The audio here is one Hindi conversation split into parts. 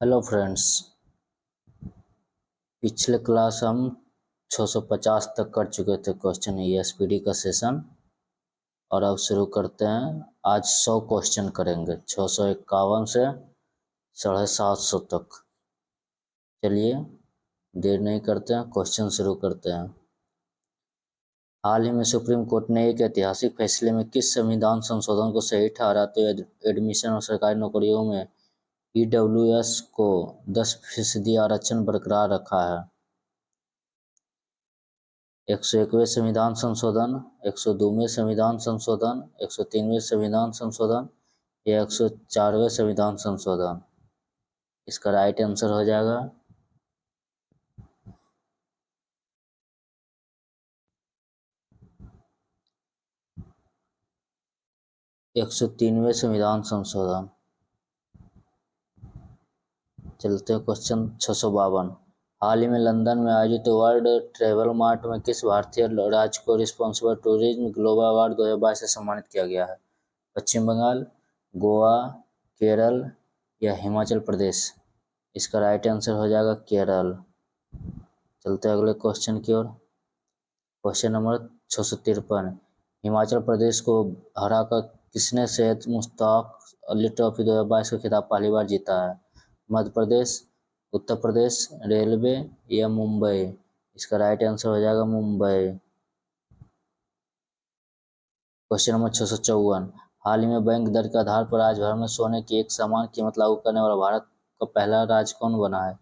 Hello friends. पिछले क्लास हम 650 तक कर चुके थे क्वेश्चन ईएसपीडी का सेशन। और अब शुरू करते हैं। आज 100 क्वेश्चन करेंगे 651 से 750 तक। चलिए देर नहीं करते हैं, क्वेश्चन शुरू करते हैं। हाल ही में सुप्रीम कोर्ट ने एक ऐतिहासिक फैसले में किस संविधान संशोधन को सही ठहराते हुए एडमिशन और सरकारी नौकरियों में ईडब्ल्यूएस को 10% आरक्षण बरकरार रखा है? 101वें संविधान संशोधन, 102वें संविधान संशोधन, 103वें संविधान संशोधन या 104वें संविधान संशोधन? इसका राइट आंसर हो जाएगा 103वें संविधान संशोधन। चलते हैं क्वेश्चन 652। हाल ही में लंदन में आयोजित वर्ल्ड ट्रैवल मार्ट में किस भारतीय राज्य को रिस्पॉन्सिबल टूरिज्म ग्लोबल अवार्ड 2022 से सम्मानित किया गया है? पश्चिम बंगाल, गोवा, केरल या हिमाचल प्रदेश? इसका राइट आंसर हो जाएगा केरल। चलते हैं अगले क्वेश्चन की ओर। Question number 653। हिमाचल प्रदेश को हराकर किसने सैयद मुश्ताक अली ट्रॉफी 2022 का खिताब पहली बार जीता है? मध्य प्रदेश, उत्तर प्रदेश, रेलवे या मुंबई? इसका राइट आंसर हो जाएगा मुंबई। Question number 654। हाल ही में बैंक दर के आधार पर राज्य भर में सोने की एक समान कीमत लागू करने वाला भारत का पहला राज्य कौन बना है?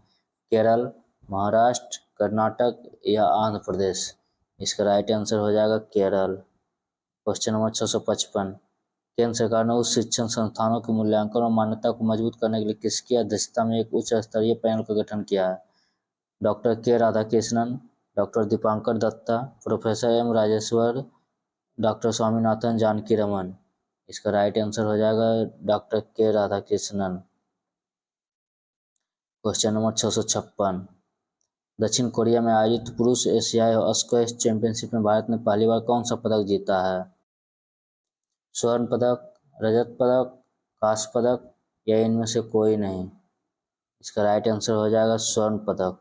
केरल, महाराष्ट्र, कर्नाटक या आंध्र प्रदेश? इसका राइट आंसर हो जाएगा केरल। Question number 655। केंद्र सरकार ने उच्च शिक्षण संस्थानों के मूल्यांकन और मान्यता को मजबूत करने के लिए किसकी अध्यक्षता में एक उच्च स्तरीय पैनल का गठन किया है? Doctor K Radhakrishnan, doctor Dipankar Datta, professor M Rajeshwar, doctor Swaminathan Janakiraman? इसका राइट आंसर हो जाएगा doctor K Radhakrishnan. Question number 656। दक्षिण कोरिया में आयोजित पुरुष एशियाई स्क्वैश चैंपियनशिप में भारत ने पहली बार कौन सा पदक जीता है? स्वर्ण पदक, रजत पदक, कांस्य पदक या इनमें से कोई नहीं? इसका राइट आंसर हो जाएगा स्वर्ण पदक।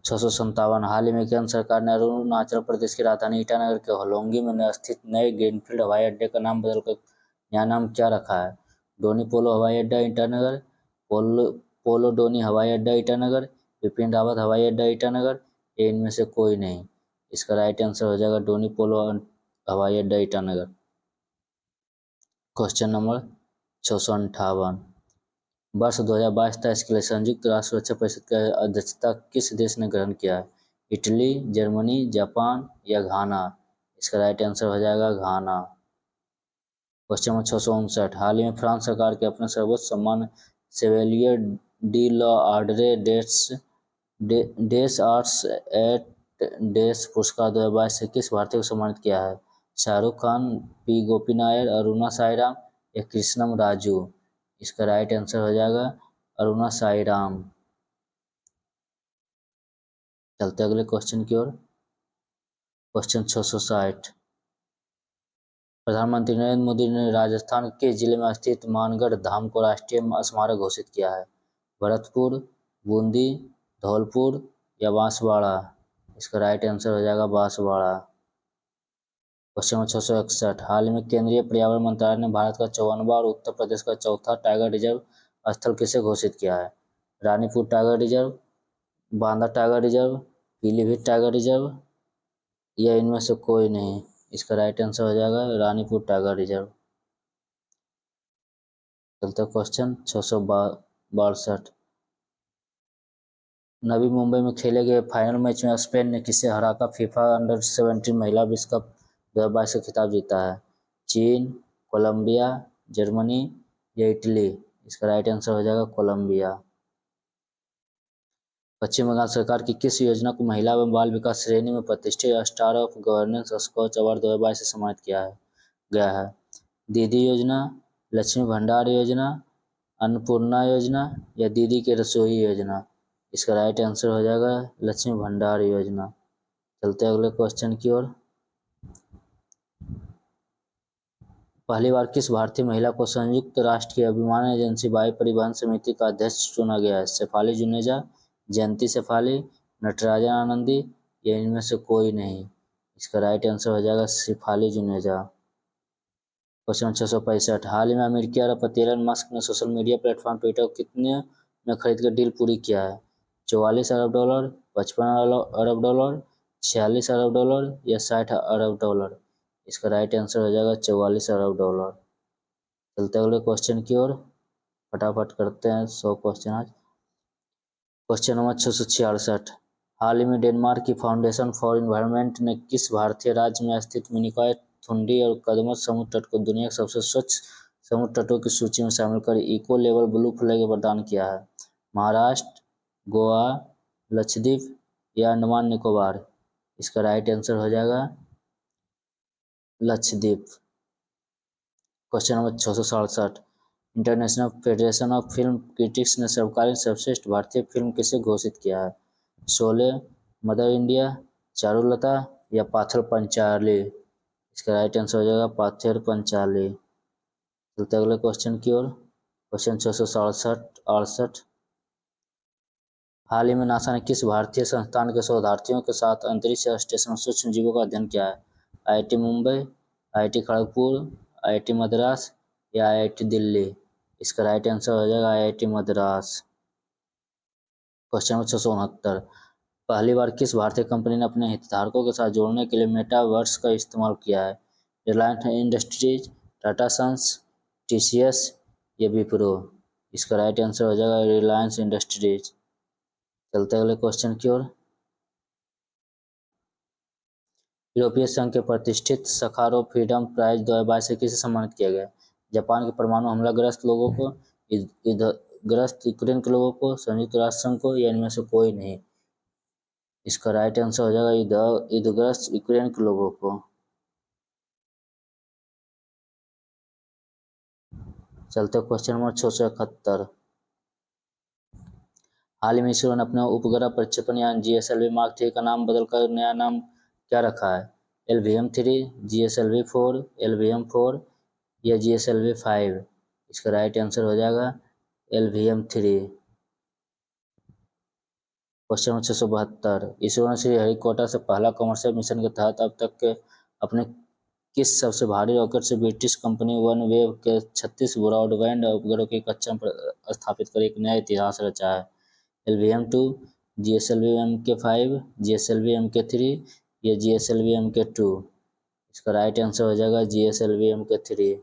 657। हाल ही में केंद्र सरकार ने अरुणाचल प्रदेश की राजधानी ईटानगर के होलोंगी में स्थित नए ग्रीनफील्ड हवाई अड्डे का नाम बदलकर नया नाम क्या रखा है? डोनी पोलो हवाई अड्डा ईटानगर, पोलो डोनी हवाई अड्डा ईटानगर, बिपिन रावत हवाई अड्डा ईटानगर या इनमें से कोई नहीं? इसका राइट आंसर हो जाएगा डोनी पोलो हवाई अड्डा ईटानगर। Question number 658। वर्ष 2022-23 के लिए संयुक्त राष्ट्र सुरक्षा परिषद की अध्यक्षता किस देश ने ग्रहण किया है? इटली, जर्मनी, जापान या घाना? इसका राइट आंसर हो जाएगा घाना। Question number 659। हाल ही में फ्रांस सरकार के अपने सर्वोच्च सम्मान chevalier D l'Ordre des arts eight डेस पुरस्कार 2022 से किस भारतीय को सम्मानित किया है? शाहरुख खान, पी गोपी नायर, अरुणा साईराम या कृष्णम राजू? इसका राइट आंसर हो जाएगा अरुणा साईराम। चलते अगले क्वेश्चन की ओर। क्वेश्चन 660। प्रधानमंत्री नरेंद्र मोदी ने राजस्थान के किस जिले में स्थित मानगढ़ धाम को राष्ट्रीय स्मारक घोषित किया है? भरतपुर, बूंदी, धौलपुर या बांसवाड़ा? इसका राइट आंसर हो जाएगा बांसवाड़ा। Question number 661। हाल ही में केंद्रीय पर्यावरण मंत्रालय ने भारत का 54वां और उत्तर प्रदेश का चौथा टाइगर रिजर्व स्थल किसे घोषित किया है? Ranipur tiger reserve, Banda tiger reserve, Pilibhit tiger reserve या इनमें से कोई नहीं? इसका राइट आंसर हो जाएगा रानीपुर टाइगर रिजर्व। चलते क्वेश्चन 662। नवी मुंबई में खेले गए फाइनल मैच में स्पेन ने किसे हराकर फीफा अंडर-17 महिला विश्व कप 2022 का खिताब जीता है? चीन, कोलंबिया, जर्मनी या इटली? इसका राइट आंसर हो जाएगा कोलंबिया। पश्चिम बंगाल सरकार की किस योजना को महिला एवं बाल विकास श्रेणी में प्रतिष्ठित star of governance Skoch award 2022 से सम्मानित किया गया है? दीदी योजना, लक्ष्मी भंडार योजना, अन्नपूर्णा योजना या दीदी की रसोई योजना? इसका राइट आंसर हो जाएगा लक्ष्मी भंडार योजना। चलते अगले क्वेश्चन की ओर। पहली बार किस भारतीय महिला को संयुक्त राष्ट्र की अभिमान एजेंसी वायु परिवहन समिति का अध्यक्ष चुना गया है? शेफाली जुनेजा, जयंती शेफाली, नटराजन आनंदी या इनमें से कोई नहीं? इसका राइट आंसर हो जाएगा शेफाली जुनेजा। क्वेश्चन 665, हाल ही में अमेरिकी अरबपति एलन मस्क ने सोशल मीडिया प्लेटफॉर्म ट्विटर को कितने में खरीद कर डील पूरी किया है? 44 अरब डॉलर, 55 अरब डॉलर, 46 अरब डॉलर या 60 अरब डॉलर? इसका राइट आंसर हो जाएगा 44 अरब डॉलर। चलते अगले क्वेश्चन की ओर, फटाफट करते हैं 100 क्वेश्चन आज। क्वेश्चन नंबर 666, हाल ही में डेनमार्क की फाउंडेशन फॉर इन्वायरमेंट ने किस भारतीय राज्य में स्थित मिनिकॉय, थुंडी और कदमत समुद्र तट को दुनिया के सबसे स्वच्छ समुद्र तटों की सूची में शामिल कर इको लेवल ब्लू फ्लैग प्रदान किया है? महाराष्ट्र, गोवा, लक्षद्वीप या अंडमान निकोबार? इसका राइट आंसर हो जाएगा Lakshadweep. Question number 667, international federation of film critics ने सर्वकालीन सर्वश्रेष्ठ भारतीय फिल्म किसे घोषित किया है? शोले, मदर इंडिया, चारुलता या पाथर पंचाली? इसका राइट आंसर हो जाएगा पाथर पंचाली। चलते अगले क्वेश्चन की ओर, क्वेश्चन 667 हाल ही में नासा ने किस भारतीय संस्थान के शोधार्थियों के साथ अंतरिक्ष स्टेशन में सूक्ष्म जीवों का अध्ययन किया है? IIT Mumbai, IIT Kharagpur, IIT Madras या आईआईटी दिल्ली? इसका राइट आंसर हो जाएगा आईआईटी मद्रास। क्वेश्चन नंबर 669, पहली बार किस भारतीय कंपनी ने अपने हितधारकों के साथ जोड़ने के लिए मेटावर्स का इस्तेमाल किया है? रिलायंस इंडस्ट्रीज, टाटा सन्स, टीसीएस या विप्रो? इसका राइट आंसर हो जाएगा रिलायंस इंडस्ट्रीज। चलते अगले क्वेश्चन की ओर, यूरोपीय संघ के प्रतिष्ठित सखारोव फ्रीडम प्राइज 2022 से किसे सम्मानित किया गया? जापान के परमाणु हमलाग्रस्त लोगों को, युद्धग्रस्त यूक्रेन के लोगों को, संयुक्त राष्ट्र संघ को या इनमें से कोई नहीं? इसका राइट आंसर हो जाएगा युद्धग्रस्त यूक्रेन के लोगों को। चलते क्वेश्चन नंबर 671, हाल ही में इसरो ने अपने उपग्रह प्रक्षेपण यान GSLV मार्क 3 का नाम बदलकर नया नाम क्या रखा है? LVM-3, GSLV-4, LVM-4 या GSLV-5? इसका राइट आंसर हो जाएगा LVM-3। क्वेश्चन नंबर 672, इसरो ने श्रीहरिकोटा से पहला कमर्शियल मिशन के तहत अब तक के अपने किस सबसे भारी रॉकेट से ब्रिटिश कंपनी OneWeb के 36 ब्रॉडबैंड उपग्रहों की कक्षा पर स्थापित कर एक नया इतिहास रचा है? LVM-2, GSLV-MK5, GSLV-MK3 या GSLV-MK2? इसका राइट आंसर हो जाएगा GSLV-MK3।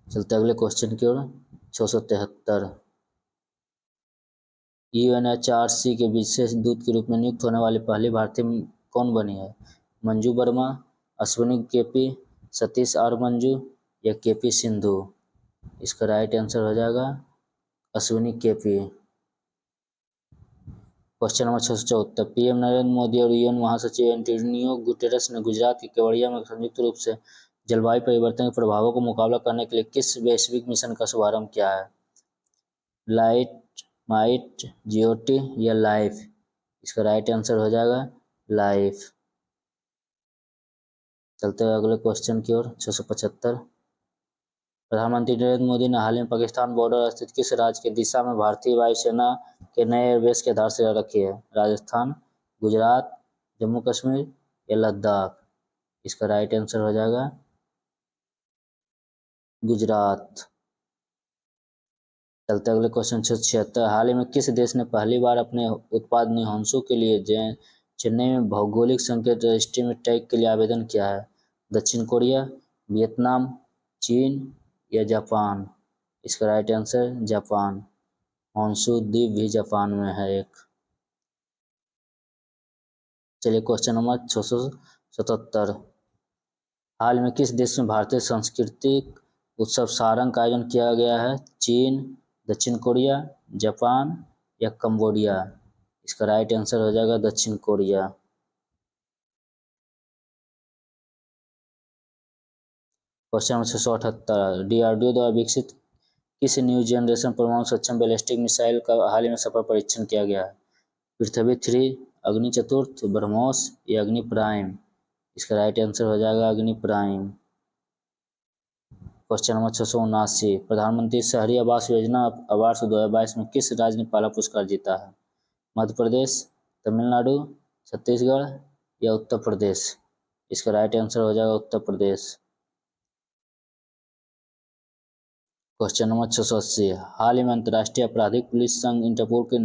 चलते अगले क्वेश्चन की ओर, 673, UNHRC के विशेष दूत के रूप में नियुक्त होने वाली पहली भारतीय कौन बनी है? मंजू वर्मा, अश्विनी KP, सतीश R मंजू या KP सिंधु? इसका राइट आंसर हो जाएगा Ashwini KP। Question number 674, PM Narendra Modi और UN महासचिव एंटोनियो गुटेरेस ने गुजरात के केवड़िया में संयुक्त रूप से जलवायु परिवर्तन के प्रभावों का मुकाबला करने के लिए किस वैश्विक मिशन का शुभारंभ किया है? लाइट, माइट, GOT या लाइफ? इसका राइट आंसर हो जाएगा लाइफ। चलते हुए अगले क्वेश्चन की ओर, 675, प्रधानमंत्री नरेंद्र मोदी ने हाल ही में पाकिस्तान बॉर्डर स्थित किस राज्य के दिशा में भारतीय वायुसेना के नए एयरबेस की आधारशिला रखी है? राजस्थान, गुजरात, जम्मू कश्मीर या लद्दाख? इसका राइट आंसर हो जाएगा गुजरात। चलते अगले क्वेश्चन 676, हाल ही में किस देश ने पहली बार अपने उत्पाद निहांसू के लिए चेन्नई में भौगोलिक संकेत रजिस्ट्री में टैग के लिए आवेदन किया है? दक्षिण कोरिया, वियतनाम, चीन या जापान? इसका राइट आंसर जापान। हॉन्शू द्वीप भी जापान में है एक। चलिए क्वेश्चन नंबर 677, हाल में किस देश में भारतीय सांस्कृतिक उत्सव सारंग का आयोजन किया गया है? चीन, दक्षिण कोरिया, जापान या कंबोडिया? इसका राइट आंसर हो जाएगा दक्षिण कोरिया। क्वेश्चन नंबर 678, DRDO द्वारा विकसित किस न्यू जनरेशन परमाणु सक्षम बैलिस्टिक मिसाइल का हाल ही में सफल परीक्षण किया गया है? पृथ्वी 3, अग्नि चतुर्थ, ब्रह्मोस या अग्नि प्राइम? इसका राइट आंसर हो जाएगा अग्नि प्राइम। क्वेश्चन नंबर 679, प्रधानमंत्री शहरी आवास योजना अवार्ड 2022 में किस राज्य ने पहला पुरस्कार जीता है? मध्य प्रदेश, तमिलनाडु, छत्तीसगढ़ या उत्तर प्रदेश? इसका राइट आंसर हो जाएगा उत्तर प्रदेश। क्वेश्चन नंबर 680, हाल ही में अंतर्राष्ट्रीय आपराधिक पुलिस संघ इंटरपोल की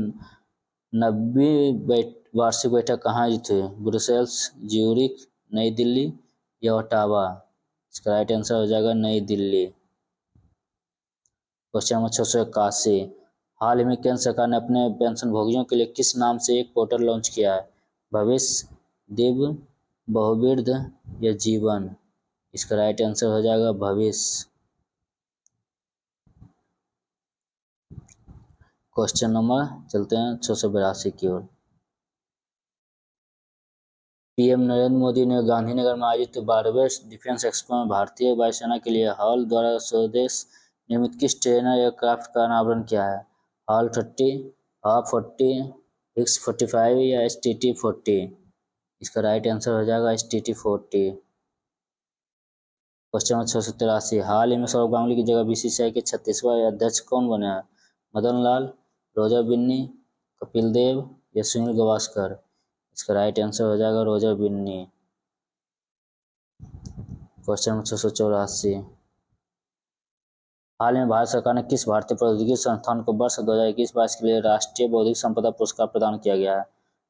90वीं वार्षिक बैठक कहाँ आयोजित हुई? ब्रुसेल्स, ज्यूरिख, नई दिल्ली या ओटावा? इसका राइट आंसर हो जाएगा नई दिल्ली। क्वेश्चन नंबर 681, हाल ही में केंद्र सरकार ने अपने पेंशनभोगियों के लिए किस नाम से एक पोर्टल लॉन्च किया है? भविष्य, दिव्य, बहुविध या जीवन? इसका राइट आंसर हो जाएगा भविष्य। क्वेश्चन नंबर चलते हैं 682 की ओर। पीएम नरेंद्र मोदी ने गांधीनगर में आयोजित 12वें डिफेंस एक्सपो में भारतीय वायुसेना के लिए हॉल द्वारा स्वदेश निर्मित किस ट्रेनर एयरक्राफ्ट का अनावरण किया है? हॉल 30, हाफ 40, X-45 या STT-40? इसका राइट आंसर हो जाएगा STT-40। क्वेश्चन नंबर 683, हाल ही में सौरभ गांगुली की जगह बीसीसीआई के 36वां अध्यक्ष कौन बने हैं? मदन लाल, रोजर बिन्नी, कपिल देव या सुनील गावस्कर? इसका राइट आंसर हो जाएगा रोजर बिन्नी। क्वेश्चन नंबर 684, हाल ही में भारत सरकार ने किस भारतीय प्रौद्योगिकी संस्थान को वर्ष 2021-22 के लिए राष्ट्रीय बौद्धिक संपदा पुरस्कार प्रदान किया गया है?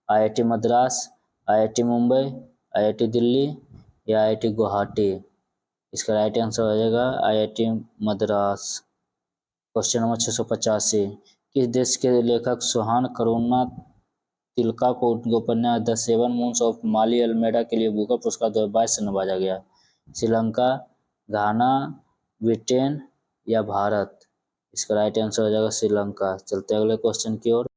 IIT Madras, IIT Mumbai, IIT Delhi या IIT गुवाहाटी? इसका राइट आंसर हो जाएगा IIT मद्रास। क्वेश्चन नंबर 685, किस देश के लेखक सुहान करुणातिलका को उनके उपन्यास the seven moons of Maali Almeida के लिए बुकर पुरस्कार 2022 से नवाजा गया? श्रीलंका, घाना, ब्रिटेन या भारत? इसका राइट आंसर हो जाएगा श्रीलंका। चलते अगले क्वेश्चन की ओर।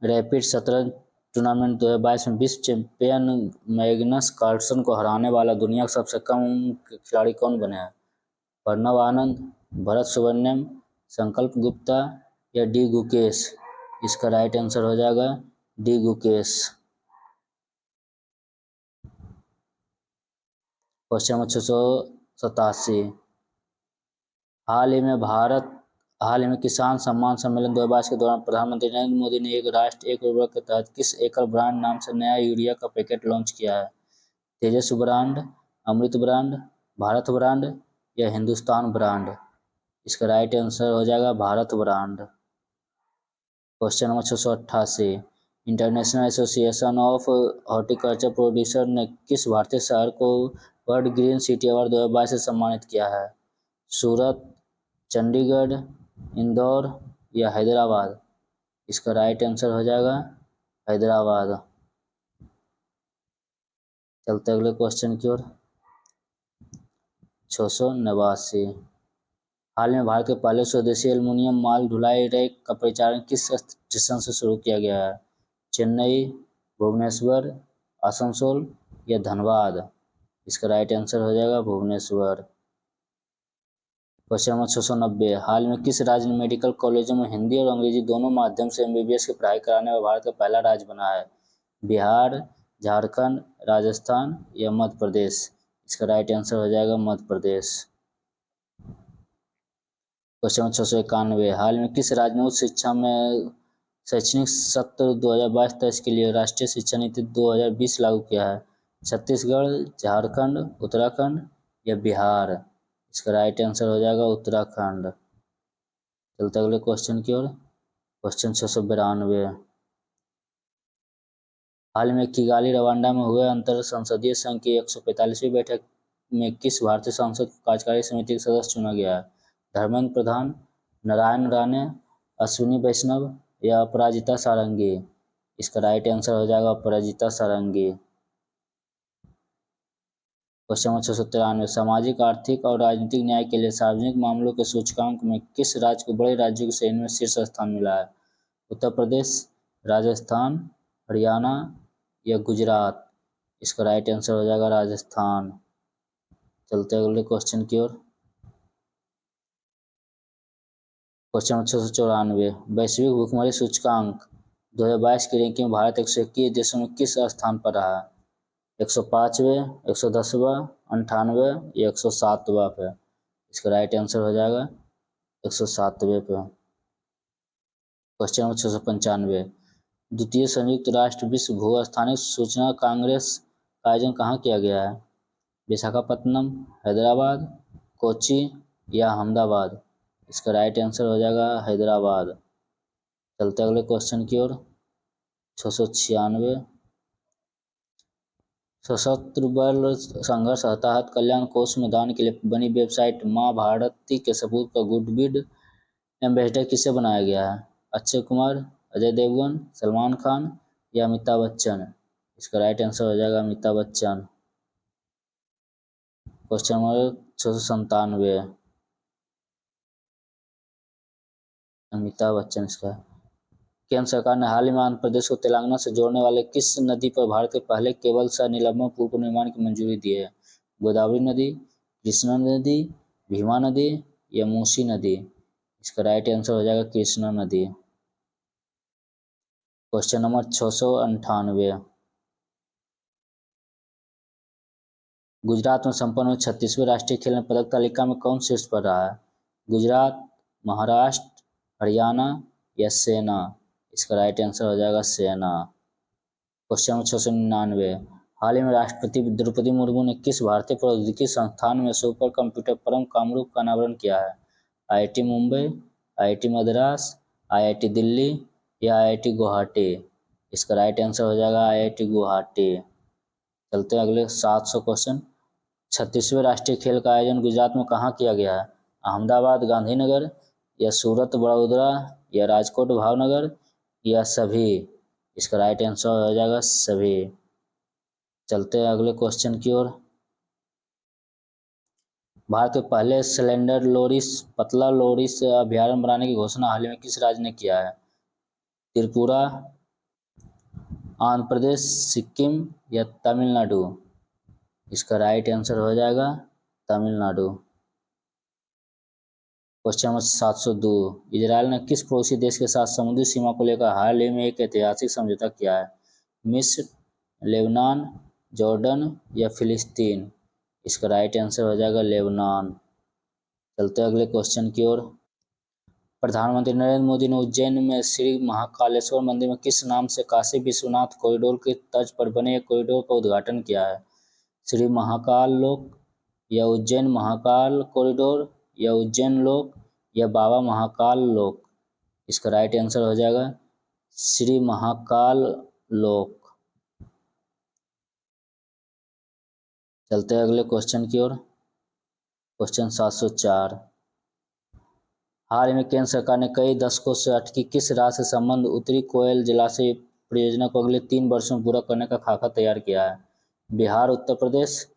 रैपिड शतरंज टूर्नामेंट 2022 में विश्व चैंपियन मैग्नस कार्लसन को हराने वाला दुनिया का सबसे कम उम्र खिलाड़ी कौन बने हैं? प्रणव आनंद, भरत सुब्रमण्यम, संकल्प गुप्ता या डी गुकेश? इसका राइट आंसर हो जाएगा डी गुकेश। क्वेश्चन नंबर 687, हाल ही में किसान सम्मान सम्मेलन 2022 के दौरान प्रधानमंत्री नरेंद्र मोदी ने एक राष्ट्र एक उर्वरक के तहत किस एकल ब्रांड नाम से नया यूरिया का पैकेट लॉन्च किया है? तेजस्वी ब्रांड, अमृत ब्रांड, भारत ब्रांड या हिंदुस्तान ब्रांड? इसका राइट आंसर हो जाएगा Bharat brand. Question number 688, international association of horticulture producer ने किस भारतीय शहर को वर्ल्ड ग्रीन सिटी अवार्ड 2022 से सम्मानित किया है? सूरत, चंडीगढ़, इंदौर या हैदराबाद? इसका राइट आंसर हो जाएगा हैदराबाद। चलते अगले क्वेश्चन की ओर। 689, हाल में भारत के पहले स्वदेशी एल्युमिनियम माल ढुलाई रैक का परिचालन किस स्टेशन से शुरू किया गया है? चेन्नई, भुवनेश्वर, आसनसोल या धनबाद? इसका राइट आंसर हो जाएगा भुवनेश्वर। क्वेश्चन नंबर 690, हाल में किस राज्य ने मेडिकल कॉलेजों में हिंदी और अंग्रेजी दोनों माध्यम से MBBS की पढ़ाई कराने वाला भारत का पहला राज्य बना है? बिहार, झारखंड, राजस्थान या मध्य प्रदेश? इसका राइट आंसर हो जाएगा मध्य प्रदेश। क्वेश्चन नंबर 691, हाल में किस राज्य ने उच्च शिक्षा में शैक्षणिक सत्र 2022-23 के लिए राष्ट्रीय शिक्षा नीति 2020 लागू किया है? छत्तीसगढ़, झारखंड, उत्तराखंड या बिहार? इसका राइट आंसर हो जाएगा उत्तराखंड। चलते अगले क्वेश्चन की ओर। क्वेश्चन 692, हाल में किगाली रवांडा में हुए अंतर संसदीय संघ की 145वीं बैठक में किस भारतीय सांसद को कार्यकारी समिति का सदस्य चुना गया है? धर्मेंद्र प्रधान, नारायण राणे, अश्विनी वैष्णव या अपराजिता सारंगी? इसका राइट आंसर हो जाएगा अपराजिता सारंगी। क्वेश्चन नंबर 693, सामाजिक आर्थिक और राजनीतिक न्याय के लिए सार्वजनिक मामलों के सूचकांक में किस राज्य को बड़े राज्यों की श्रेणी में शीर्ष स्थान मिला है? उत्तर प्रदेश, राजस्थान, हरियाणा या गुजरात? इसका राइट आंसर हो जाएगा राजस्थान। चलते अगले क्वेश्चन की ओर। क्वेश्चन नंबर 694, वैश्विक भुखमरी सूचकांक 2022 की रैंकिंग में भारत 121 देशों में किस स्थान पर रहा? 105वें, 110वां, 98 या 107वां पे? इसका राइट आंसर हो जाएगा 107वें पे। क्वेश्चन नंबर 695, द्वितीय संयुक्त राष्ट्र विश्व भू स्थानिक सूचना कांग्रेस का आयोजन कहाँ किया गया है? विशाखापत्तनम, हैदराबाद, कोच्चि या अहमदाबाद? इसका राइट आंसर हो जाएगा हैदराबाद। चलते अगले क्वेश्चन की ओर। 696, सशस्त्र बल संघर्ष हताहत कल्याण कोष में दान के लिए बनी वेबसाइट माँ भारती के सपूत का गुडविल एम्बेसडर किसे बनाया गया है? अक्षय कुमार, अजय देवगन, सलमान खान या अमिताभ बच्चन? इसका राइट आंसर हो जाएगा अमिताभ बच्चन। क्वेश्चन नंबर 697, अमिताभ बच्चन इसका। केंद्र सरकार ने हाल ही में आंध्र प्रदेश को तेलंगाना से जोड़ने वाले किस नदी पर भारत के पहले केबल सह निलंबन पुल को निर्माण की मंजूरी दी है? गोदावरी नदी, कृष्णा नदी, भीमा नदी या मूसी नदी? इसका राइट आंसर हो जाएगा कृष्णा नदी। क्वेश्चन नंबर 698, गुजरात में संपन्न हुए 36वें राष्ट्रीय खेल में पदक तालिका में कौन शीर्ष पर रहा है? गुजरात, महाराष्ट्र, हरियाणा या सेना? इसका राइट आंसर हो जाएगा सेना। क्वेश्चन नंबर 699, हाल ही में राष्ट्रपति द्रौपदी मुर्मू ने किस भारतीय प्रौद्योगिकी संस्थान में सुपर कंप्यूटर परम कामरूप का अनावरण किया है? IIT Mumbai, IIT Madras, IIT Delhi या IIT गुवाहाटी? इसका राइट आंसर हो जाएगा IIT गुवाहाटी। चलते हैं अगले 700 क्वेश्चन। 36वें राष्ट्रीय खेल का आयोजन गुजरात में कहाँ किया गया है? अहमदाबाद, गांधीनगर या सूरत, बड़ौदा या राजकोट, भावनगर या सभी? इसका राइट आंसर हो जाएगा सभी। चलते हैं अगले क्वेश्चन की ओर। भारत के पहले सिलेंडर लोरिस पतला लोरिस अभयारण्य बनाने की घोषणा हाल ही में किस राज्य ने किया है? त्रिपुरा, आंध्र प्रदेश, सिक्किम या तमिलनाडु? इसका राइट आंसर हो जाएगा तमिलनाडु। क्वेश्चन नंबर 702, इजरायल ने किस पड़ोसी देश के साथ समुद्री सीमा को लेकर हाल ही में एक ऐतिहासिक समझौता किया है? मिस्र, लेबनान, जॉर्डन या फिलिस्तीन? इसका राइट आंसर हो जाएगा लेबनान। चलते अगले क्वेश्चन की ओर। प्रधानमंत्री नरेंद्र मोदी ने उज्जैन में श्री महाकालेश्वर मंदिर में किस नाम से काशी विश्वनाथ कॉरिडोर की तर्ज पर बने एक कॉरिडोर का उद्घाटन किया है? श्री महाकाल लोक या उज्जैन महाकाल कॉरिडोर या उज्जैन लोक या बाबा महाकाल लोक? इसका राइट आंसर हो जाएगा श्री महाकाल लोक। चलते हैं अगले क्वेश्चन की ओर। क्वेश्चन 704, हाल ही में केंद्र सरकार ने कई दशकों से अटकी किस राज्य से संबंध उत्तरी कोयल जलाशय परियोजना को अगले 3 वर्षों में पूरा करने का खाका तैयार किया है? बिहार, उत्तर प्रदेश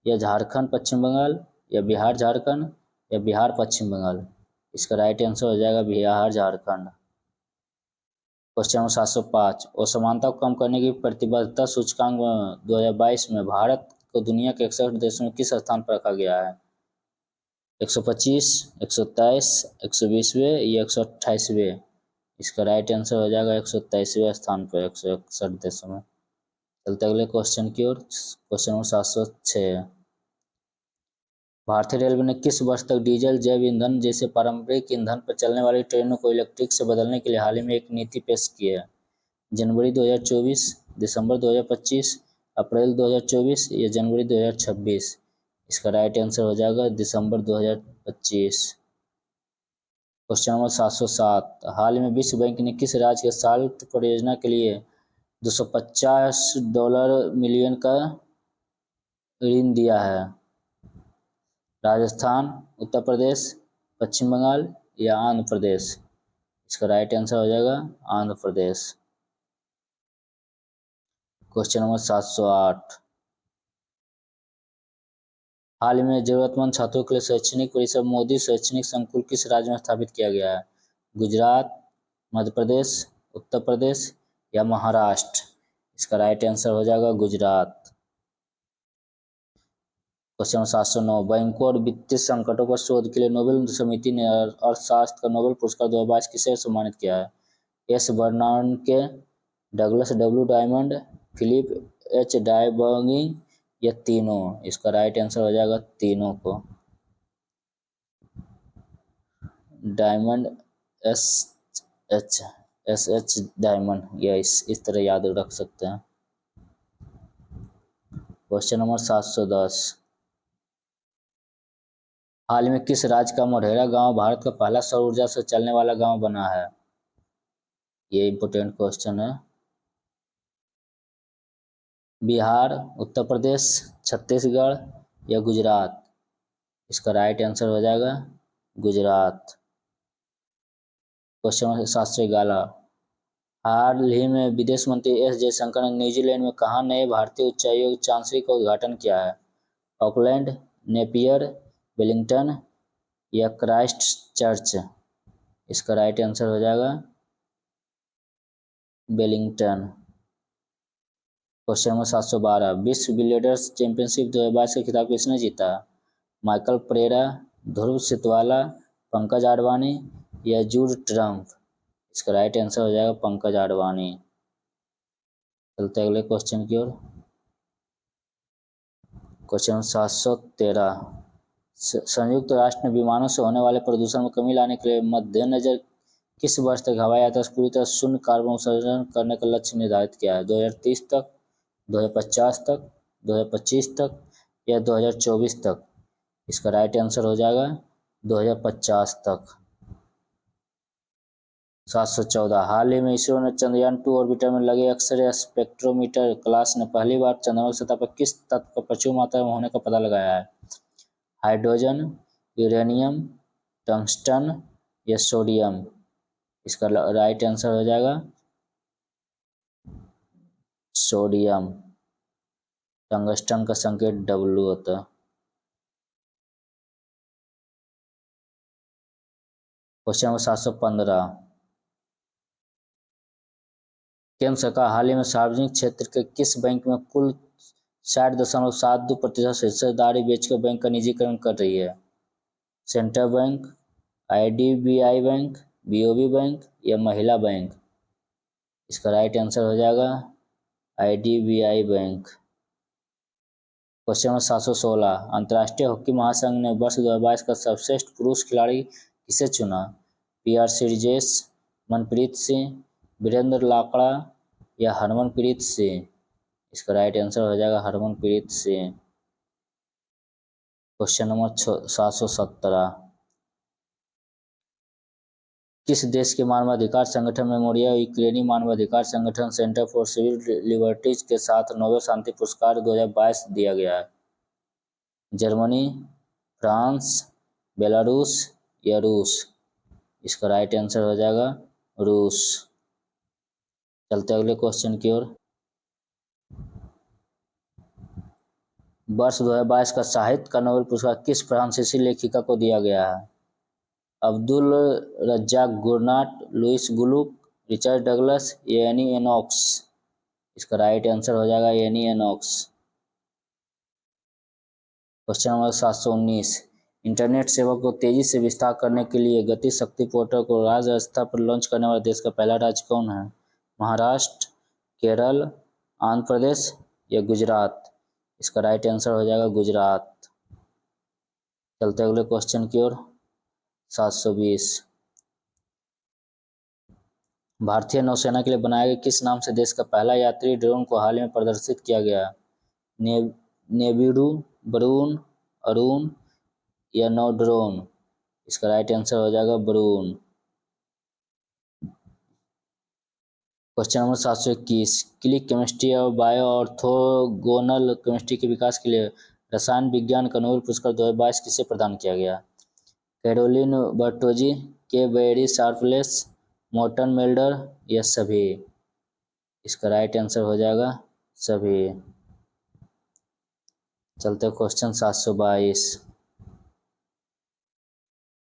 या झारखंड, पश्चिम बंगाल या बिहार, झारखंड या बिहार, पश्चिम बंगाल? इसका राइट आंसर हो जाएगा बिहार, झारखंड। क्वेश्चन नंबर 705, असमानता को कम करने की प्रतिबद्धता सूचकांक 2022 में भारत को दुनिया के 61 देशों में किस स्थान पर रखा गया है? 125, 123, 120वें या 128वें? इसका राइट आंसर हो जाएगा 123वें स्थान पर 161 देशों में। चलते अगले क्वेश्चन की ओर। क्वेश्चन नंबर 706, भारतीय रेलवे ने किस वर्ष तक डीजल, जैव ईंधन जैसे पारंपरिक ईंधन पर चलने वाली ट्रेनों को इलेक्ट्रिक से बदलने के लिए हाल ही में एक नीति पेश की है? जनवरी 2024, दिसंबर 2025, अप्रैल 2024 या जनवरी 2026? इसका राइट आंसर हो जाएगा दिसंबर 2025। क्वेश्चन नंबर 707, हाल ही में विश्व बैंक ने किस राज्य के साल्ट परियोजना के लिए $250 मिलियन का ऋण दिया है? राजस्थान, उत्तर प्रदेश, पश्चिम बंगाल या आंध्र प्रदेश? इसका राइट आंसर हो जाएगा आंध्र प्रदेश। क्वेश्चन नंबर 708, हाल ही में जरूरतमंद छात्रों के लिए शैक्षणिक परिसर मोदी शैक्षणिक संकुल किस राज्य में स्थापित किया गया है? गुजरात, मध्य प्रदेश, उत्तर प्रदेश या महाराष्ट्र? इसका राइट आंसर हो जाएगा गुजरात। क्वेश्चन नंबर 709, बैंकों और वित्तीय संकटों पर शोध के लिए नोबेल समिति ने अर्थशास्त्र का नोबेल पुरस्कार 2022 किसे सम्मानित किया है? एस बर्नार्ड के, Douglas W diamond, Philip H डायबर्गी या तीनों? इसका राइट आंसर हो जाएगा तीनों को। Diamond S H S H diamond, या इस तरह याद रख सकते हैं। क्वेश्चन नंबर 710, हाल ही में किस राज्य का मोढेरा गांव भारत का पहला सौर ऊर्जा से चलने वाला गांव बना है? ये इंपॉर्टेंट क्वेश्चन है। बिहार, उत्तर प्रदेश, छत्तीसगढ़ या गुजरात? इसका राइट आंसर हो जाएगा गुजरात। क्वेश्चन नंबर 711, हाल ही में विदेश मंत्री एस जयशंकर ने न्यूजीलैंड में कहाँ नए भारतीय उच्चायोग चांसरी का उद्घाटन किया है? ऑकलैंड, नेपियर, वेलिंगटन या क्राइस्ट चर्च? इसका राइट आंसर हो जाएगा वेलिंगटन। क्वेश्चन नंबर 712, विश्व बिलियर्ड्स चैंपियनशिप 2022 का खिताब किसने जीता? माइकल परेरा, ध्रुव सितवाला, पंकज आडवाणी या जूड ट्रम्प? इसका राइट आंसर हो जाएगा पंकज आडवाणी। चलते अगले क्वेश्चन की ओर। क्वेश्चन 713, संयुक्त राष्ट्र ने विमानों से होने वाले प्रदूषण में कमी लाने के लिए मद्देनजर किस वर्ष तक हवाई यातायात पूरी तरह शून्य कार्बन उत्सर्जन करने का लक्ष्य निर्धारित किया है? 2030 तक, 2050 तक, 2025 तक या 2024 तक? इसका राइट आंसर हो जाएगा 2050 तक। 714, हाल ही में इसरो ने चंद्रयान 2 ऑर्बिटर में लगे एक्स-रे स्पेक्ट्रोमीटर क्लास ने पहली बार चंद्रमा की सतह पर किस तत्व का प्रचुर मात्रा में होने का पता लगाया है? हाइड्रोजन, यूरेनियम, टंगस्टन या सोडियम? इसका राइट आंसर हो जाएगा सोडियम। टंगस्टन का संकेत W होता है। क्वेश्चन नंबर 715, केंद्र सरकार हाल ही में सार्वजनिक क्षेत्र के किस बैंक में कुल 60.72% हिस्सेदारी बेचकर बैंक का निजीकरण कर रही है? Central bank, IDBI bank, BOB bank या महिला बैंक? इसका राइट आंसर हो जाएगा IDBI बैंक। क्वेश्चन नंबर 716, अंतर्राष्ट्रीय हॉकी महासंघ ने वर्ष 2022 का सर्वश्रेष्ठ पुरुष खिलाड़ी किसे चुना? PR श्रीजेश, मनप्रीत सिंह, वीरेंद्र लाकड़ा या हरमनप्रीत सिंह? इसका राइट आंसर हो जाएगा हरमनप्रीत सिंह। क्वेश्चन नंबर 717, किस देश के मानवाधिकार संगठन मेमोरियल यूक्रेनी मानवाधिकार संगठन सेंटर फॉर सिविल लिबर्टीज के साथ नोबेल शांति पुरस्कार 2022 दिया गया है? जर्मनी, फ्रांस, बेलारूस या रूस? इसका राइट आंसर हो जाएगा रूस। चलते अगले क्वेश्चन की ओर। वर्ष 2022 का साहित्य का नोबेल पुरस्कार किस फ्रांसीसी लेखिका को दिया गया है? Abdul Razzaq गुरनाट, Louis गुलुक, Richard Douglas या एनी एनॉक्स? इसका राइट आंसर हो जाएगा any INOX. Question number 719, internet सेवा को तेजी से विस्तार करने के लिए गति शक्ति पोर्टल को राज्य स्तर पर लॉन्च करने वाला देश का पहला राज्य कौन है? महाराष्ट्र, केरल, आंध्र प्रदेश या गुजरात? इसका राइट आंसर हो जाएगा गुजरात। चलते अगले क्वेश्चन की ओर। 720, भारतीय नौसेना के लिए बनाए गए किस नाम से देश का पहला यात्री ड्रोन को हाल ही में प्रदर्शित किया गया? नेविडू, वरुण, अरुण या नौ ड्रोन? इसका राइट आंसर हो जाएगा Varun. Question number 721, click chemistry और बायो ऑर्थोगोनल केमिस्ट्री के विकास के लिए रसायन विज्ञान का नोबेल पुरस्कार 2022 किसे प्रदान किया गया? कैरोलिन बर्टोजी, के बेरी शार्पलेस, मोर्टन मेल्डर या सभी? इसका राइट आंसर हो जाएगा सभी। चलते क्वेश्चन 722,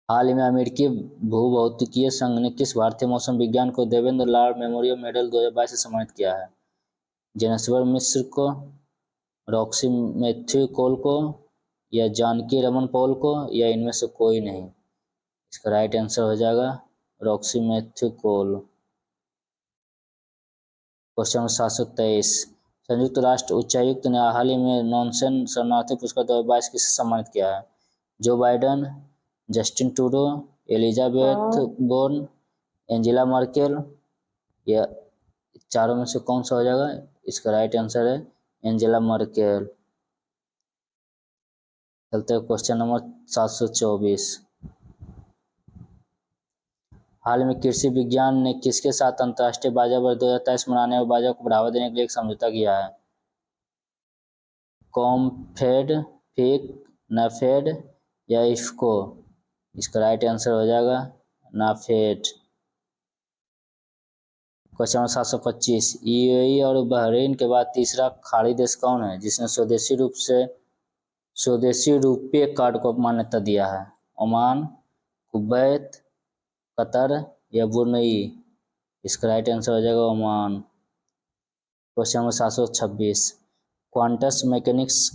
हाल ही में अमेरिकी भूभौतिकीय संघ ने किस भारतीय मौसम विज्ञान को देवेंद्र लाल मेमोरियल मेडल 2022 से सम्मानित किया है? ज्ञानेश्वर मिश्र को, रॉक्सी मैथ्यू कोल को या जानकी रमन पॉल को या इनमें से कोई नहीं? इसका राइट आंसर हो जाएगा रॉक्सी मैथ्यू कोल। क्वेश्चन 723, संयुक्त राष्ट्र उच्चायुक्त ने हाल ही में नॉनसेन शरणार्थी पुरस्कार 2022 किसे सम्मानित किया है? जो Biden, Justin Trudeau, Elisabeth Borne, Angela Merkel, या चारों में से कौन सा हो जाएगा? इसका राइट आंसर है एंजेला मर्केल। चलते हैं क्वेश्चन नंबर 724। हाल में कृषि विज्ञान ने किसके साथ अंतर्राष्ट्रीय बाजा वर्ष 2023 मनाने और बाजा को बढ़ावा देने के लिए एक समझौता किया है? कॉमफेड, फिक, नाफेड या इफ्को? इसका राइट आंसर हो जाएगा नाफेड। Question number 725। यूएई और बहरीन के बाद तीसरा खाड़ी देश कौन है जिसने स्वदेशी रुपये कार्ड को मान्यता दिया है? ओमान, कुवैत, कतर या ब्रुनई? इसका राइट आंसर हो जाएगा Oman. Question number 726। Quantum mechanics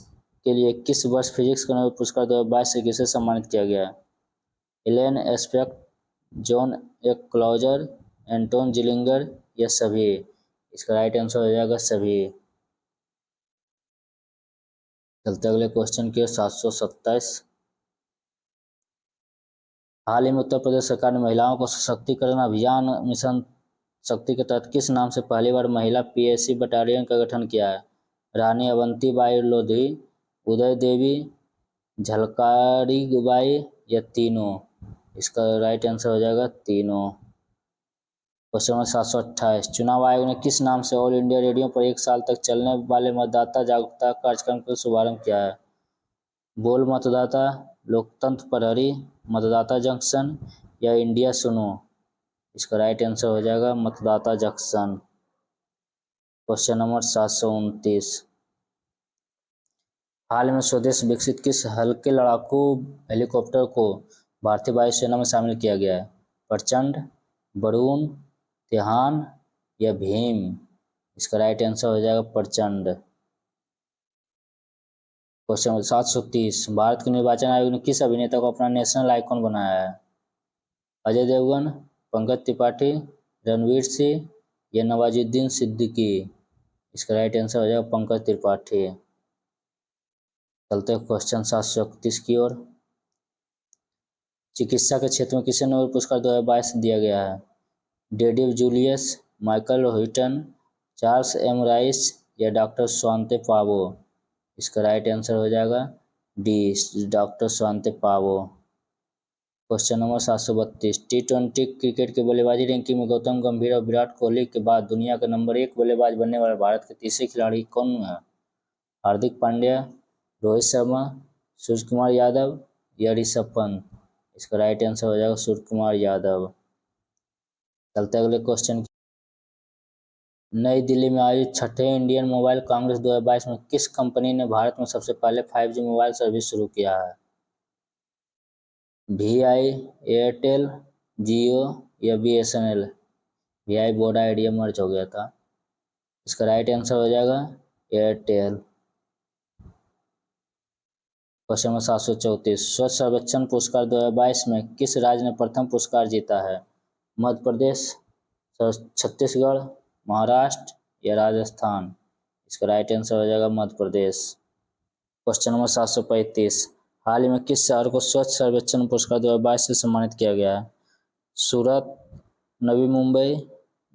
के लिए किस वर्ष फिजिक्स का नोबेल पुरस्कार 2022 से किसे सम्मानित किया गया है? एलन एस्पेक्ट, जॉन ए क्लॉजर, एंटोन जिलिंगर या सभी? इसका राइट आंसर हो जाएगा सभी। चलते अगले क्वेश्चन की 727। हाल ही में उत्तर प्रदेश सरकार ने महिलाओं को सशक्तिकरण अभियान मिशन शक्ति के तहत किस नाम से पहली बार महिला पीएसी बटालियन का गठन किया है? रानी अवंतीबाई लोधी, उदय देवी, झलकारी बाई या तीनों? इसका राइट आंसर हो जाएगा तीनों। Question number 728। चुनाव आयोग ने किस नाम से ऑल इंडिया रेडियो पर 1 साल तक चलने वाले मतदाता जागरूकता कार्यक्रम का शुभारंभ किया है? बोल मतदाता, लोकतंत्र प्रहरी, मतदाता जंक्शन या इंडिया सुनो? इसका राइट आंसर हो जाएगा मतदाता जंक्शन। Question number 729। हाल में स्वदेश विकसित किस हल्के लड़ाकू हेलीकॉप्टर को भारतीय वायुसेना में शामिल किया गया है? प्रचंड, वरुण, तिहान या भीम? इसका राइट आंसर हो जाएगा प्रचंड। Question number 730। भारत के निर्वाचन आयोग ने किस अभिनेता को अपना नेशनल आइकॉन बनाया है? अजय देवगन, पंकज त्रिपाठी, रणवीर सिंह या नवाजुद्दीन सिद्दीकी? इसका राइट आंसर हो जाएगा पंकज त्रिपाठी। चलते हैं क्वेश्चन 731 की ओर। चिकित्सा के क्षेत्र में किसे नोबेल पुरस्कार 2022 दिया गया है? David Julius, Michael Houghton, Charles M rice या डॉक्टर स्वांते पावो? इसका राइट आंसर हो जाएगा डी, डॉक्टर स्वांते पावो। Question number 732। T20 क्रिकेट के बल्लेबाजी रैंकिंग में गौतम गंभीर और विराट कोहली के बाद दुनिया का नंबर 1 बल्लेबाज बनने वाले भारत के तीसरे खिलाड़ी कौन है? हार्दिक पांड्या, रोहित शर्मा, सूर्य कुमार यादव या ऋषभ पंत? इसका राइट आंसर हो जाएगा सूर्य कुमार यादव। चलते अगले क्वेश्चन। नई दिल्ली में आयोजित छठे इंडियन मोबाइल कांग्रेस 2022 में किस कंपनी ने भारत में सबसे पहले 5G मोबाइल सर्विस शुरू किया है? VI, एयरटेल, जियो या BSNL? VI वोडा आइडिया मर्ज हो गया था। इसका राइट आंसर हो जाएगा एयरटेल। Question number 734। स्वच्छ सर्वेक्षण पुरस्कार 2022 में किस राज्य ने प्रथम पुरस्कार जीता है? मध्य प्रदेश, छत्तीसगढ़, महाराष्ट्र या राजस्थान? इसका राइट आंसर हो जाएगा मध्य प्रदेश। Question number 735। हाल ही में किस शहर को स्वच्छ सर्वेक्षण पुरस्कार 2022 से सम्मानित किया गया है? सूरत, नवी मुंबई,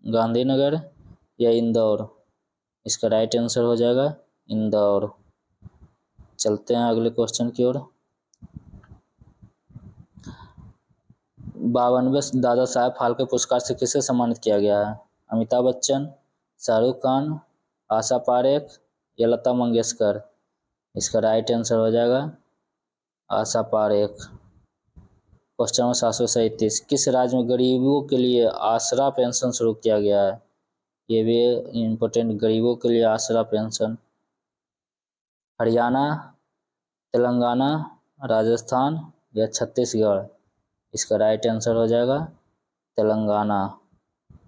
गांधीनगर या इंदौर? इसका राइट आंसर हो जाएगा इंदौर। चलते हैं अगले क्वेश्चन की ओर। 52वें दादा साहेब फाल्के पुरस्कार से किसे सम्मानित किया गया है? अमिताभ बच्चन, शाहरुख खान, आशा पारेख या लता मंगेशकर? इसका राइट आंसर हो जाएगा आशा पारेख। Question number 737। किस राज्य में गरीबों के लिए आसरा पेंशन शुरू किया गया है? ये भी इम्पोर्टेंट, गरीबों के लिए आसरा पेंशन। हरियाणा, तेलंगाना, राजस्थान या छत्तीसगढ़? इसका राइट आंसर हो जाएगा तेलंगाना।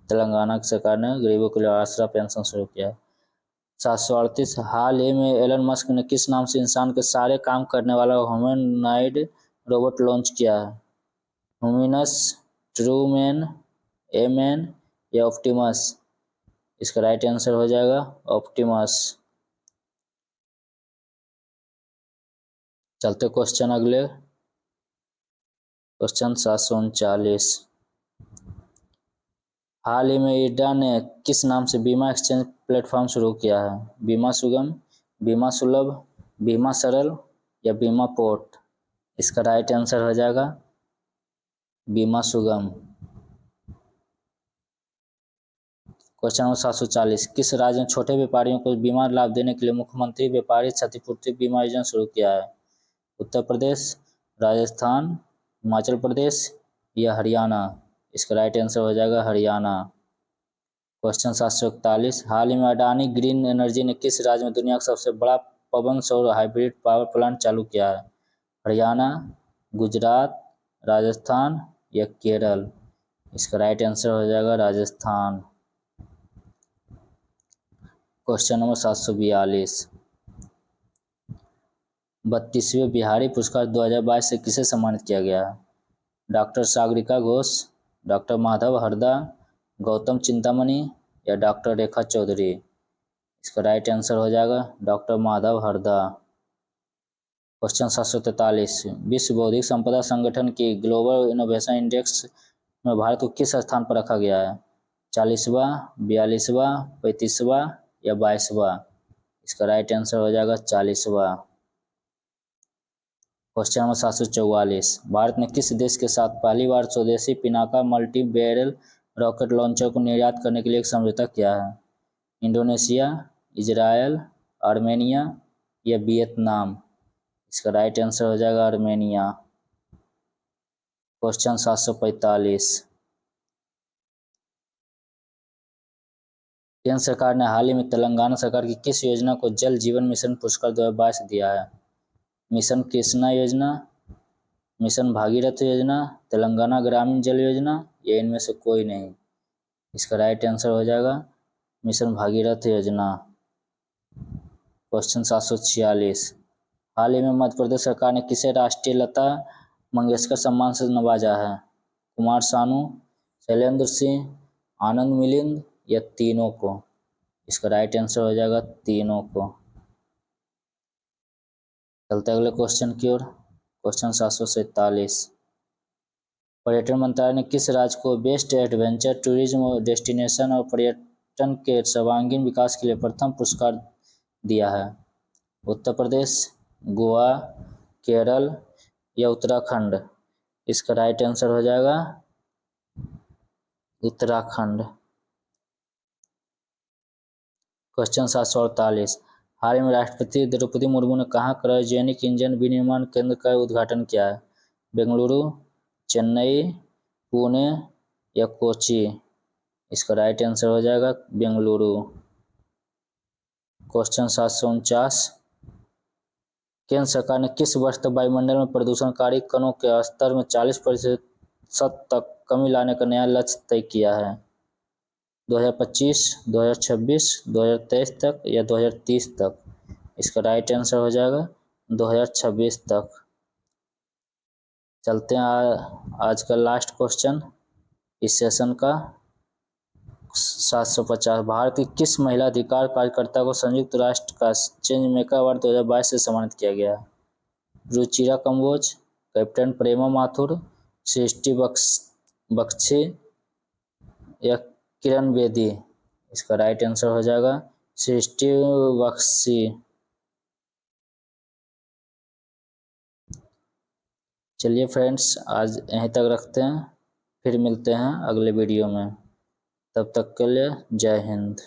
तेलंगाना की सरकार ने गरीबों के लिए आसरा पेंशन शुरू किया है। 738। हाल ही में एलन मस्क ने किस नाम से इंसान के सारे काम करने वाला ह्यूमनॉइड रोबोट लॉन्च किया है? ह्यूमिनस, ट्रूमैन, एमैन या ऑप्टिमस? इसका राइट आंसर हो जाएगा ऑप्टिमस। चलते क्वेश्चन अगले, क्वेश्चन 739। हाल ही में इरडा ने किस नाम से बीमा एक्सचेंज प्लेटफॉर्म शुरू किया है? बीमा सुगम, बीमा सुलभ, बीमा सरल या बीमा पोर्ट? इसका राइट आंसर हो जाएगा बीमा सुगम। Question number 740। किस राज्य ने छोटे व्यापारियों को बीमा लाभ देने के लिए मुख्यमंत्री व्यापारी क्षतिपूर्ति बीमा योजना शुरू किया है? उत्तर प्रदेश, राजस्थान, हिमाचल प्रदेश या हरियाणा? इसका राइट आंसर हो जाएगा हरियाणा। क्वेश्चन 741। हाल ही में अडानी ग्रीन एनर्जी ने किस राज्य में दुनिया का सबसे बड़ा पवन सौर हाइब्रिड पावर प्लांट चालू किया है? हरियाणा, गुजरात, राजस्थान या केरल? इसका राइट आंसर हो जाएगा राजस्थान। Question number 742। 32वें बिहारी पुरस्कार 2022 से किसे सम्मानित किया गया है? डॉक्टर सागरिका घोष, डॉक्टर माधव हरदा, गौतम चिंतामणि या डॉक्टर रेखा चौधरी? इसका राइट आंसर हो जाएगा डॉक्टर माधव हरदा। क्वेश्चन 743। विश्व बौद्धिक संपदा संगठन की ग्लोबल इनोवेशन इंडेक्स में भारत को किस स्थान पर रखा गया है? 40वां, 42वां, 35वां या 22वां? इसका राइट आंसर हो जाएगा 40वां। Question number 744। भारत ने किस देश के साथ पहली बार स्वदेशी Pinaka multi barrel rocket launcher को निर्यात करने के लिए एक समझौता किया है? इंडोनेशिया, इजरायल, आर्मेनिया या वियतनाम? इसका राइट आंसर हो जाएगा आर्मेनिया। क्वेश्चन 745। केंद्र सरकार ने हाल ही में तेलंगाना सरकार की किस योजना को जल जीवन मिशन पुरस्कार 2022 दिया है? मिशन कृष्णा योजना, मिशन भागीरथ योजना, तेलंगाना ग्रामीण जल योजना या इनमें से कोई नहीं? इसका राइट आंसर हो जाएगा मिशन भागीरथ योजना। क्वेश्चन 746। हाल ही में मध्य प्रदेश सरकार ने किसे राष्ट्रीय लता मंगेशकर सम्मान से नवाजा है? कुमार सानू, शैलेंद्र सिंह, आनंद मिलिंद या तीनों को? इसका राइट आंसर हो जाएगा तीनों को। चलते अगले क्वेश्चन की ओर। क्वेश्चन 747। पर्यटन मंत्रालय ने किस राज्य को बेस्ट एडवेंचर टूरिज्म डेस्टिनेशन और पर्यटन के सर्वांगीण विकास के लिए प्रथम पुरस्कार दिया है? उत्तर प्रदेश, गोवा, केरल या उत्तराखंड? इसका राइट आंसर हो जाएगा उत्तराखंड। क्वेश्चन 748। हाल ही में राष्ट्रपति द्रौपदी मुर्मू ने कहाँ क्रायोजेनिक इंजन विनिर्माण केंद्र का उद्घाटन किया है? बेंगलुरु, चेन्नई, पुणे या कोची? इसका राइट आंसर हो जाएगा बेंगलुरु। क्वेश्चन 749। केंद्र सरकार ने किस वर्ष तक वायुमंडल में प्रदूषणकारी कणों के स्तर में 40% तक कमी लाने का नया लक्ष्य तय किया है? 2025, 2026, 2023 तक या 2030 तक? इसका राइट आंसर हो जाएगा 2026 तक। चलते हैं आज का लास्ट क्वेश्चन इस सेशन का। 750। भारत की किस महिला अधिकार कार्यकर्ता को संयुक्त राष्ट्र का चेंज मेकर अवार्ड 2022 से सम्मानित किया गया है? रुचिरा कंबोज, कैप्टन प्रेमा माथुर, सृष्टि बख्शी या किरण बेदी? इसका राइट आंसर हो जाएगा सृष्टि बख्शी। चलिए फ्रेंड्स, आज यहीं तक रखते हैं, फिर मिलते हैं अगले वीडियो में। तब तक के लिए जय हिंद।